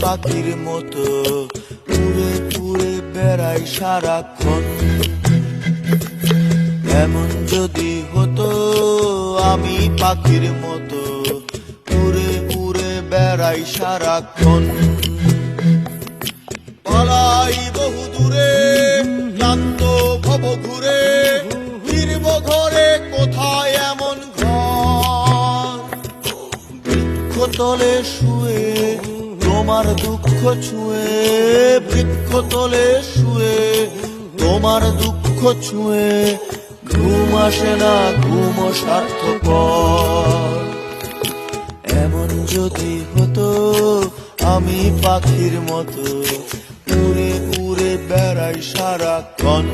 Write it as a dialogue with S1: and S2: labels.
S1: পাখির মতো উড়ে উড়ে বেড়াই সারাক্ষণ। এমন যদি হতো আমি পাখির মতো উড়ে উড়ে বেড়াই সারাক্ষণ। পালাই বহু দূরে ক্লান্ত ভব ঘুরে, ফিরব ঘরে কোথায় এমন ঘর। বৃক্ষতলে শুয়ে তোমার দুঃখ ছুঁয়ে, বৃক্ষতলে শুয়ে তোমার দুঃখ ছুঁয়ে, ঘুম আসে না ঘুম সার্থকর। এমন যদি হতো আমি পাখির মতো উড়ে উড়ে বেড়াই সারাক্ষণ।